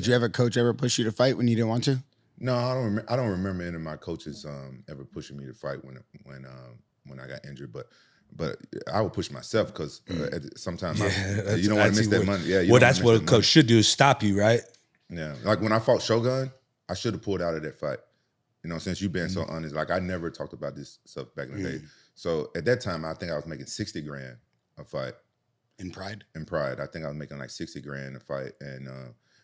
Did you coach ever push you to fight when you didn't want to? No, I don't remember any of my coaches ever pushing me to fight when I got injured, but I would push myself because sometimes you don't want to miss that money. Yeah, well, that's what a coach should do is stop you, right? Yeah, like when I fought Shogun, I should have pulled out of that fight. You know, since you've been so honest, like I never talked about this stuff back in the day. So at that time, I think I was making 60 grand a fight. In Pride? In Pride, I think I was making like 60 grand a fight, and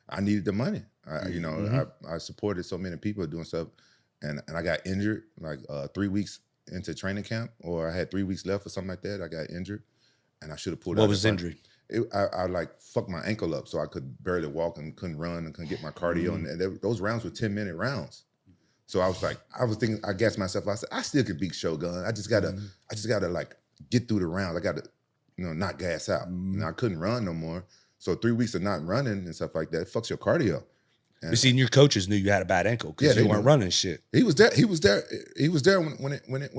I needed the money. I supported so many people doing stuff, and I got injured like 3 weeks into training camp, or I had 3 weeks left or something like that. I got injured, and I should have pulled out. What was the injury? I like fucked my ankle up, so I could barely walk and couldn't run and couldn't get my cardio. And those rounds were 10-minute rounds. So I was thinking, I gassed myself. I said, I still could beat Shogun. I just gotta like get through the rounds. I gotta, not gas out. And I couldn't run no more. So 3 weeks of not running and stuff like that, it fucks your cardio. And but see, your coaches knew you had a bad ankle because you weren't running shit. He was there. He was there when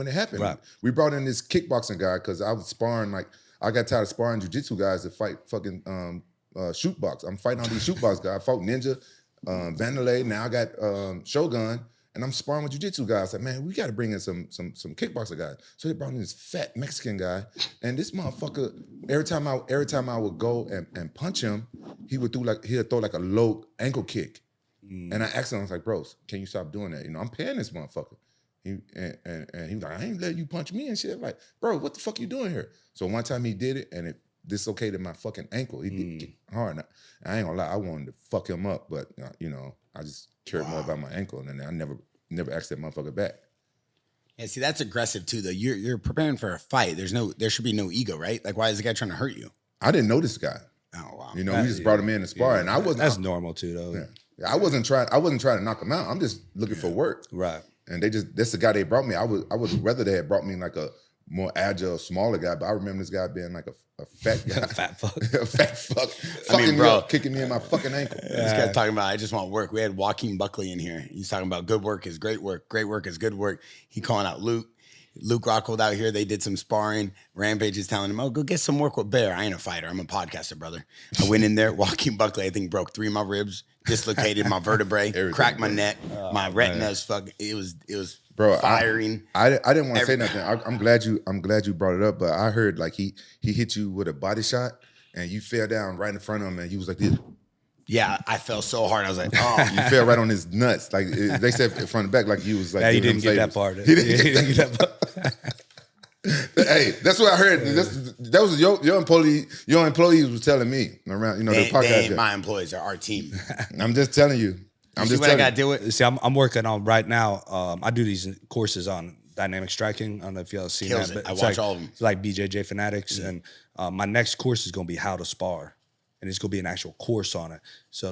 it happened. Right. We brought in this kickboxing guy because I was sparring I got tired of sparring jiu-jitsu guys to fight fucking shoot box. I'm fighting all these shoot box guys. I fought Ninja, Vanderlei. Now I got Shogun, and I'm sparring with jiu-jitsu guys. Like, man, we got to bring in some kickboxer guys. So they brought in this fat Mexican guy, and this motherfucker. Every time I would go and punch him, he'd throw like a low ankle kick. And I asked him, I was like, bros, can you stop doing that? I'm paying this motherfucker. And he was like, I ain't letting you punch me and shit. I'm like, bro, what the fuck you doing here? So one time he did it, and it dislocated my fucking ankle. He did it hard. I ain't gonna lie, I wanted to fuck him up, but I just cared more about my ankle, and then I never asked that motherfucker back. Yeah, see, that's aggressive too, though. You're preparing for a fight. There should be no ego, right? Like, why is the guy trying to hurt you? I didn't know this guy. Oh wow. We just brought him in to spar, and I wasn't. That's normal too, though. Yeah. I wasn't trying to knock him out. I'm just looking for work. Right. And that's the guy they brought me. I would rather they had brought me like a more agile, smaller guy, but I remember this guy being like a fat guy. A fat fuck. A fat fuck. Fucking bro, kicking me in my fucking ankle. This guy talking about, I just want work. We had Joaquin Buckley in here. He's talking about good work is great work. Great work is good work. He calling out Luke Rockhold out here. They did some sparring. Rampage is telling him, oh, go get some work with Bear. I ain't a fighter. I'm a podcaster, brother. I went in there. Joaquin Buckley, I think, broke 3 of my ribs, dislocated my vertebrae, cracked my neck. My retina's fucking. It was bro, firing. I didn't want to say nothing. I'm glad you brought it up, but I heard like he hit you with a body shot and you fell down right in front of him and he was like this. Yeah, I fell so hard. I was like, oh. You fell right on his nuts. Like they said from the back, like you was like. Yeah, he didn't get that part. He didn't get that part. Hey, that's what I heard. That was your employee. Your employees was telling me around. The podcast. They ain't my employees. They're our team. I'm just telling you. I'm just telling you. I got to do it. See, I'm working on right now. I do these courses on dynamic striking. I don't know if y'all have seen that. But I watch all of them. It's like BJJ Fanatics, and my next course is going to be how to spar. And it's going to be an actual course on it. So,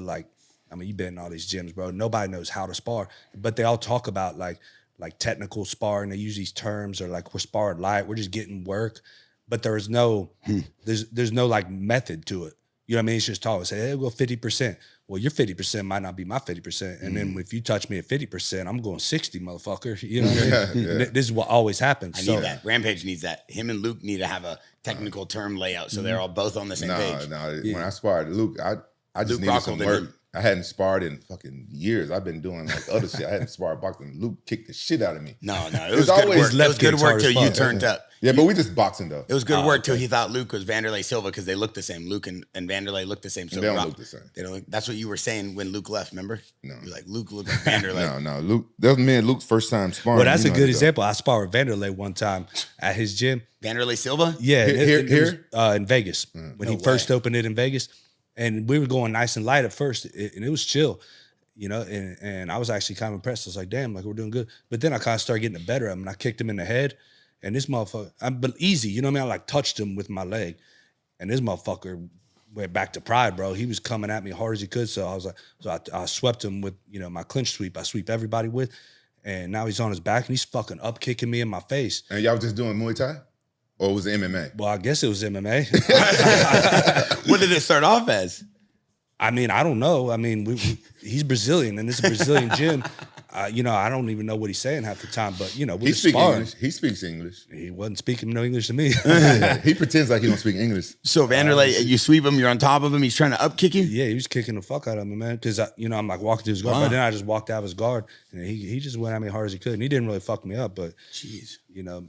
you've been in all these gyms, bro. Nobody knows how to spar. But they all talk about, like technical sparring. They use these terms, or like, we're sparring light. We're just getting work. But there's no like, method to it. You know what I mean? It's just talk. Say, hey, we'll go 50%. Well, your 50% might not be my 50%. And then if you touch me at 50%, I'm going 60, motherfucker. You know what I mean? Yeah. This is what always happens. I need that. Rampage needs that. Him and Luke need to have a technical term layout so they're all both on the same page. When I sparred Luke, I just needed some work. I hadn't sparred in fucking years. I've been doing like other shit. I hadn't sparred boxing. Luke kicked the shit out of me. No, it was good work. It was good work till you turned up. Yeah, but we just boxing though. It was good work till he thought Luke was Vanderlei Silva because they looked the same. Luke and Vanderlei looked the same. So they don't look the same. They don't. That's what you were saying when Luke left. Remember? No, you're like Luke looked like Vanderlei. No, Luke. That was me and Luke's first time sparring. Well, that's a good example. I sparred with Vanderlei one time at his gym. Vanderlei Silva? Yeah, here in Vegas when he first opened it in Vegas. And we were going nice and light at first, and it was chill, and I was actually kind of impressed. I was like, damn, like, we're doing good. But then I kind of started getting the better of him, and I kicked him in the head, and this motherfucker, but easy, you know what I mean? I like touched him with my leg, and this motherfucker went back to pride, bro. He was coming at me hard as he could, so I was like, I swept him with, my clinch sweep. I sweep everybody with, and now he's on his back, and he's fucking up kicking me in my face. And y'all was just doing Muay Thai? Or was it MMA? Well, I guess it was MMA. What did it start off as? I mean, I don't know. I mean, he's Brazilian, and this is a Brazilian gym. You know, I don't even know what he's saying half the time, but you know, He speaks English. He speaks English. He wasn't speaking no English to me. He pretends like he don't speak English. So Vanderlei, you sweep him, you're on top of him, he's trying to up kick you? Yeah, he was kicking the fuck out of me, man. Because you know, I'm like walking to his guard, but then I just walked out of his guard, and he just went at me as hard as he could, and he didn't really fuck me up. But jeez, you know,